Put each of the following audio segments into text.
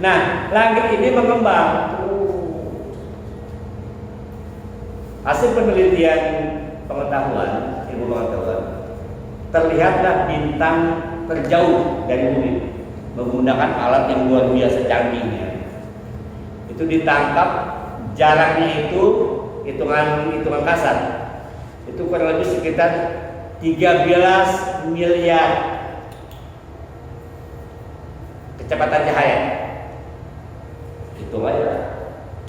Nah, langit ini mengembang. Hasil penelitian pengetahuan, ilmu pengetahuan, terlihatlah bintang terjauh dari bumi menggunakan alat yang luar biasa canggihnya. Itu ditangkap, jaraknya itu hitungan kasar. Itu kurang lebih sekitar 13 miliar kecepatan cahaya. Hitung aja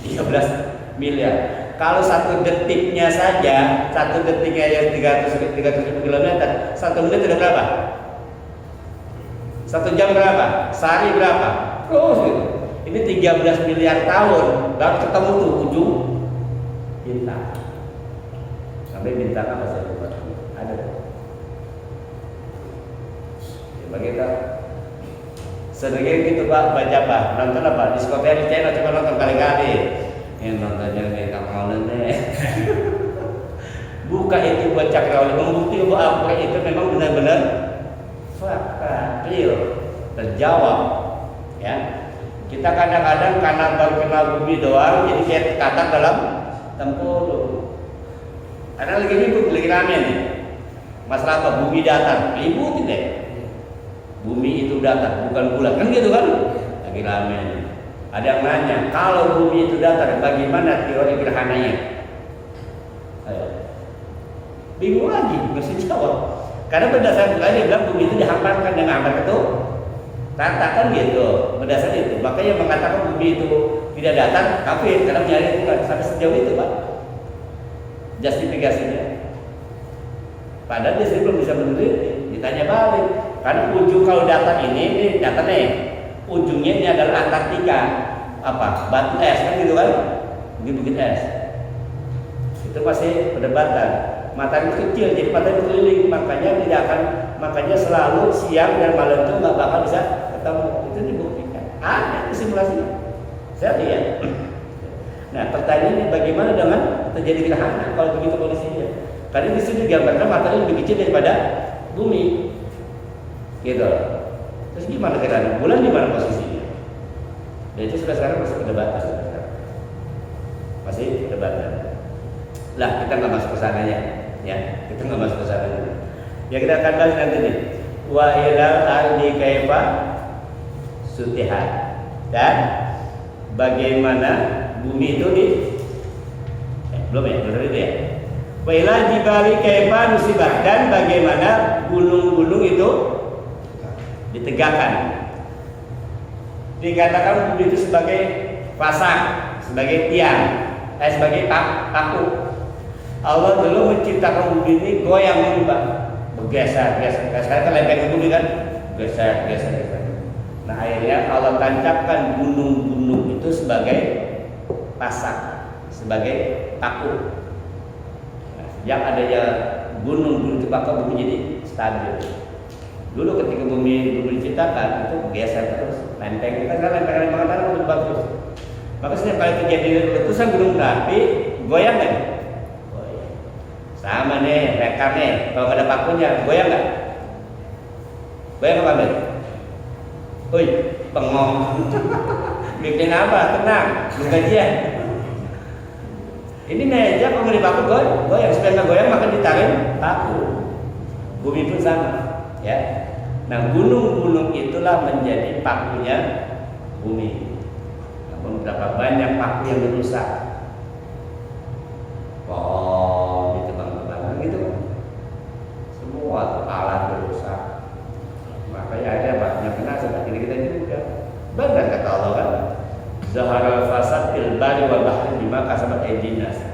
13 miliar. Kalau 1 detiknya saja, 1 detiknya yang 300 km, 1 menit sudah berapa? 1 jam berapa? Sehari berapa? Terus gitu. Ini 13 miliar tahun baru ketemu tuh ujung bintang. Sampai bintang apa saya lupa? Ada. Coba kita sering gitu Pak, baca Pak, nonton apa? Diskotek di channel coba nonton kali-kali. Yang nontonnya kayak kamu deh. Buka itu buat cakrawala, membukti bahwa apa itu memang benar-benar fakta, real, terjawab. Ya, kita kadang-kadang karena baru kenal bumi doang, jadi kayak terkadang dalam tempurung. Karena lagi ribut, lagi rame nih. Masalah apa? Bumi datar, ribut deh. Bumi itu datar, bukan bulat, kan gitu kan? Lagi rame nih. Ada yang nanya, kalau bumi itu datar, bagaimana teori gerhananya? Ayo. Bingung lagi, mesti jawab. Karena berdasarkan dia bilang bumi itu dihamparkan dengan hambar itu rata, kan gitu. Berdasarkan itu, makanya mengatakan bumi itu tidak datar, kafir karena mencari Tuhan. Sampai sejauh itu Pak justifikasinya. Padahal dia sendiri belum bisa meneliti. Ditanya balik, karena ujung kalau datar ini datar nih, ujungnya ini adalah Antartika, apa batu es kan gitu kan, bukit es. Itu masih perdebatan. Matahari kecil, jadi matahari berkeliling, makanya selalu siang dan malam itu nggak bakal bisa ketemu. Itu dibuktikan. Ada simulasinya. Saya lihat. Nah, pertanyaannya bagaimana dengan terjadi gerhana kalau begitu kondisinya? Karena di sini digambarkan matahari lebih kecil daripada bumi, gitu. Terus gimana gerhana? Bulan di mana posisinya? Dan itu sudah sekarang masih perdebatan. Masih perdebatan. Lah kita nggak masuk ke sananya, ya. Kita nggak masuk ke sananya. Ya kita akan bahas nanti nih. Wa ilal ardi kaifa sutihat, dan bagaimana bumi itu belum ya, belum itu ya. Wa ilal jibali kaifa nusibat, dan bagaimana gunung-gunung itu ditegakkan. Dikatakan bumi itu sebagai pasang, sebagai tiang, sebagai paku. Allah dulu menciptakan bumi ini goyang Pak, bergeser. Sekarang kan lempeng bumi kan, geser. Nah akhirnya Allah tancapkan gunung-gunung itu sebagai pasang, sebagai paku. Nah, sejak adanya gunung-gunung itu maka bumi jadi stabil. Dulu ketika bumi diciptakan itu geser terus, lempeng. Kita kan lempeng tanah itu bagus. Maka setiap kali terjadi letusan gunung berapi, goyang kan? Sama nih, rekam nih. Kalau ada pakunya, goyang nggak? Goyang apa Ben? Woi, bengong. Bikin apa? Tenang, lu gajian. Ini meja kalau di paku goyang. Supaya nggak goyang maka ditarik paku. Bumi pun sama, ya. Nah, gunung-gunung itulah menjadi pakunya bumi. Namun berapa banyak paku yang rusak? Oh, ditebang-tebang gitu. Semua alat rusak. Makanya ada banyak kena seperti kita juga. Benar kata Allah kan? Zaharal fasad fil bari wal bahri bima kasabat aydin nas.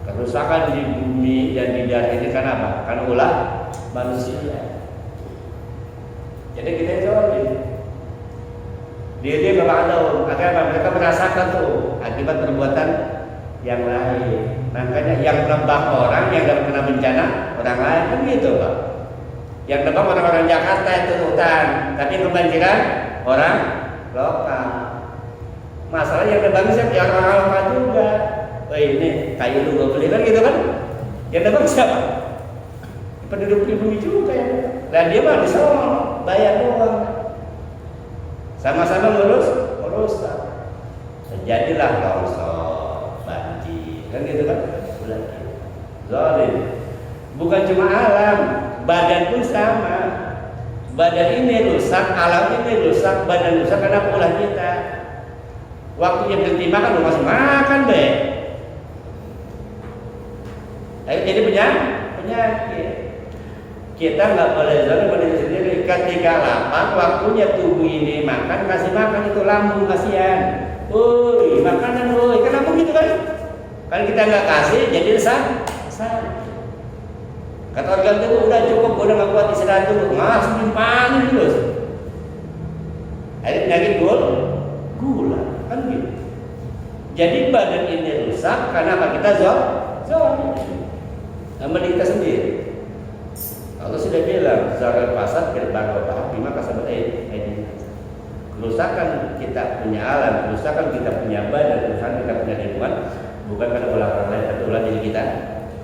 Kerusakan di bumi dan di darat ini karena apa? Karena ulah manusia. Jadi kita jawab dia nggak tahu, akhirnya mereka merasakan tuh akibat perbuatan yang lain. Makanya yang nembak orang, yang dapat kena bencana orang lain kan gitu Pak. Yang nembak orang-orang Jakarta itu hutan, tapi kebanjiran orang lokal. Masalah yang nembak siapa? Ya orang lokal juga. Oh ini kayu lu gue beli kan gitu kan? Yang nembak siapa? Penduduk pribumi juga ya. Dan dia mah di sana bayar doang. sama-sama merusak. Terjadilah longsor, banjir, kan gitu kan? Zalim. Bukan cuma alam, badan pun sama. Badan ini rusak, alam ini rusak, badan rusak karena ulah kita. Waktunya berhenti makan, lu masih makan deh. Jadi penyakit. Kita nggak boleh zalim pada diri sendiri. Ketika lapar, waktunya tubuh ini makan, kasih makan itu lambung kasihan. Woi, makanan woi, kenapa gitu kan? Kalau kita nggak kasih, jadi sakit. Kata organ tubuh udah cukup, udah nggak kuat istirahat dulu, masih dimpanin terus. Ada penyakit gula, kan gitu. Jadi badan ini rusak karena apa? Kita zalim sama kita sendiri. Allah sudah bilang, zaral fasad gerbang bapak maka sahabat kerusakan kita punya alam, kerusakan kita punya badan, kerusakan kita punya lingkungan bukan karena ulah orang lain, tapi ulah diri kita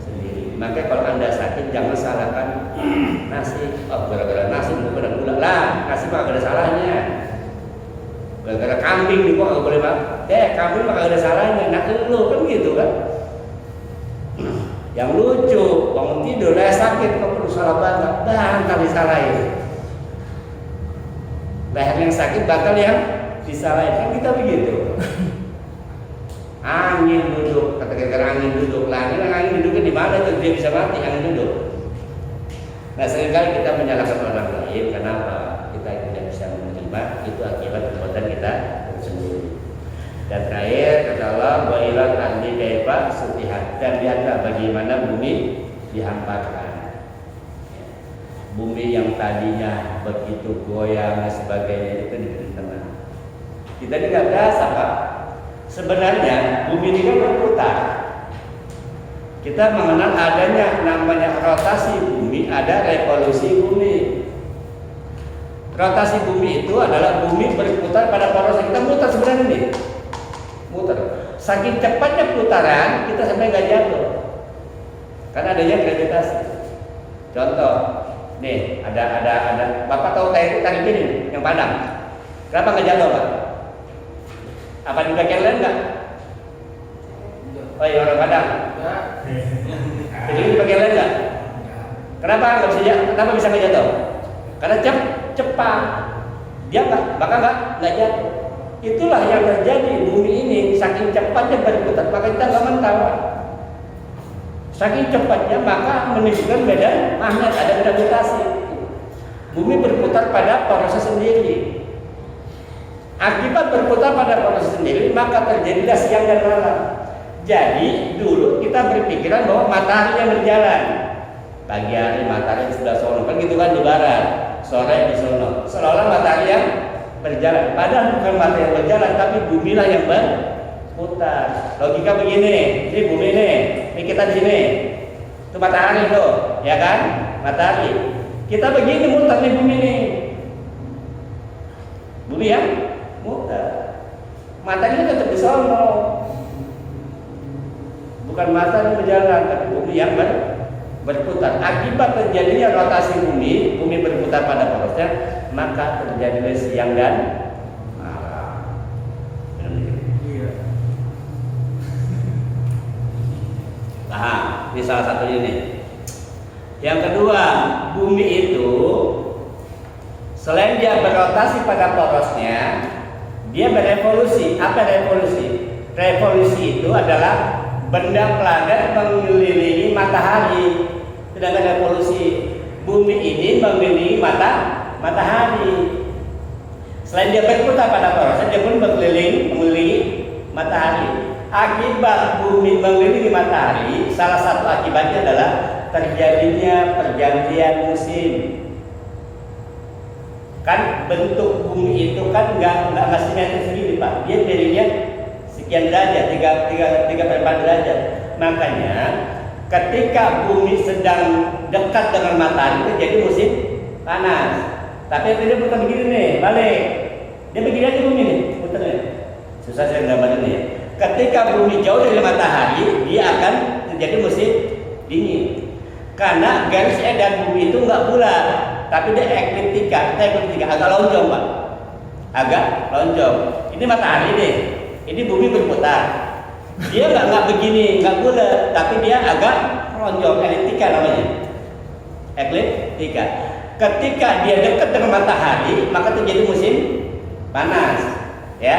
sendiri. Makanya kalau anda sakit jangan salahkan nasi. Oh, gara-gara nasi bukan gula lah, nasi mah gak ada salahnya. Gara-gara kambing nih kok nggak boleh bang? Kambing mah gak ada salahnya. Nah lu kan gitu kan? Yang lucu, bangun tidur, sakit, kok perlu salah bantal disalahin. Leher yang sakit, bantal yang disalahin, kan kita begitu. Angin duduk, kata-kata angin duduk, angin duduknya di mana itu dia bisa mati, angin duduk. Nah seringkali kita menyalahkan orang lain, kenapa? Kita tidak bisa menerima, itu akibat perbuatan kita sendiri. Dan terakhir kata Allah, wa ilal ardi kaifa sutihat, dan lihatlah bagaimana bumi dihampakan. Bumi yang tadinya begitu goyang dan sebagainya itu diberi tenang. Kita ini nggak berasa Pak. Sebenarnya bumi ini kan berputar. Kita mengenal adanya namanya rotasi bumi, ada revolusi bumi. Rotasi bumi itu adalah bumi berputar pada poros kita muter sebenarnya nih. Muter. Saking cepatnya putaran kita sampai nggak jatuh karena adanya gravitasi. Contoh, nih ada Bapak tahu tarik ini yang padang. Kenapa nggak jatuh Pak? Apa di bagian lain nggak? Oh iya orang padang. Jadi di bagian lain nggak? Kenapa nggak bisa jatuh? Kenapa bisa nggak jatuh? Karena cepat. Dia nggak jatuh. Itulah yang terjadi bumi ini saking cepatnya berputar, maka kita nggak mentah. Saking cepatnya maka menunjukkan medan magnet, ada gravitasi. Bumi berputar pada porosnya sendiri. Akibat berputar pada porosnya sendiri maka terjadilah siang dan malam. Jadi dulu kita berpikiran bahwa matahari yang berjalan. Pagi hari matahari sudah sono, kan gitu kan di barat, sore di sono. Seolah-olah matahari yang berjalan, padahal bukan matahari yang berjalan, tapi bumi lah yang berputar. Logika begini, ini bumi ini kita di sini, itu matahari tuh, ya kan? Matahari. Kita begini muter nih bumi ini, bumi yang muter. Matahari tetap di sono, bukan matahari yang berjalan, tapi bumi yang berputar. Akibat terjadinya rotasi bumi berputar pada porosnya, maka terjadilah siang dan malam. Nah, ini salah satunya nih. Yang kedua, bumi itu selain dia berrotasi pada porosnya, dia berevolusi. Apa revolusi? Revolusi itu adalah benda planet mengelilingi matahari. Sedangkan revolusi bumi ini mengelilingi matahari. Selain dia berputar pada porosnya, dia pun mengelilingi matahari. Akibat bumi mengelilingi matahari, salah satu akibatnya adalah terjadinya pergantian musim. Kan bentuk bumi itu kan nggak simetris segini Pak. Dia jadinya sekian derajat, 3,4 derajat. Makanya ketika bumi sedang dekat dengan matahari itu jadi musim panas. Tapi dia putar begini nih, balik. Dia begini aja bumi nih, putarnya. Susah saya gambarin nih ya. Ketika bumi jauh dari matahari, dia akan terjadi musim dingin. Karena garis edan bumi itu nggak bulat, tapi dia ekliptika, agak lonjong Pak. agak lonjong. Ini matahari nih, ini bumi berputar. Dia nggak begini, nggak bulat, tapi dia agak lonjong, eliptika namanya. Ekliptika. Ketika dia dekat dengan matahari, maka terjadi musim panas. Ya,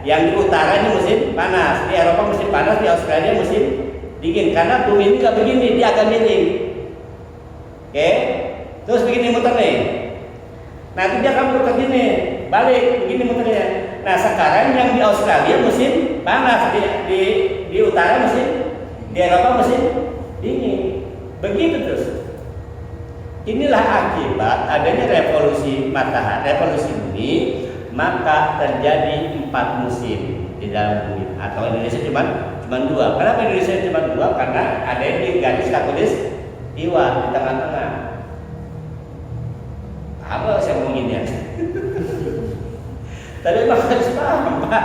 yang di utara ini musim panas, di Eropa musim panas, di Australia musim dingin. Karena bumi ini nggak begini, dia akan miring. Oke, terus begini muter nih. Nanti dia akan muter gini, balik begini muternya. Nah sekarang yang di Australia musim panas, di utara musim, di Eropa musim dingin. Begitu terus. Inilah akibat adanya revolusi matahari, revolusi bumi, maka terjadi 4 musim di dalam bumi. Atau Indonesia cuma 2. Kenapa Indonesia cuma 2? Karena ada di garis khatulistiwa di tengah-tengah. Apa saya ngomongin ya? Tadi emang harus paham, Pak.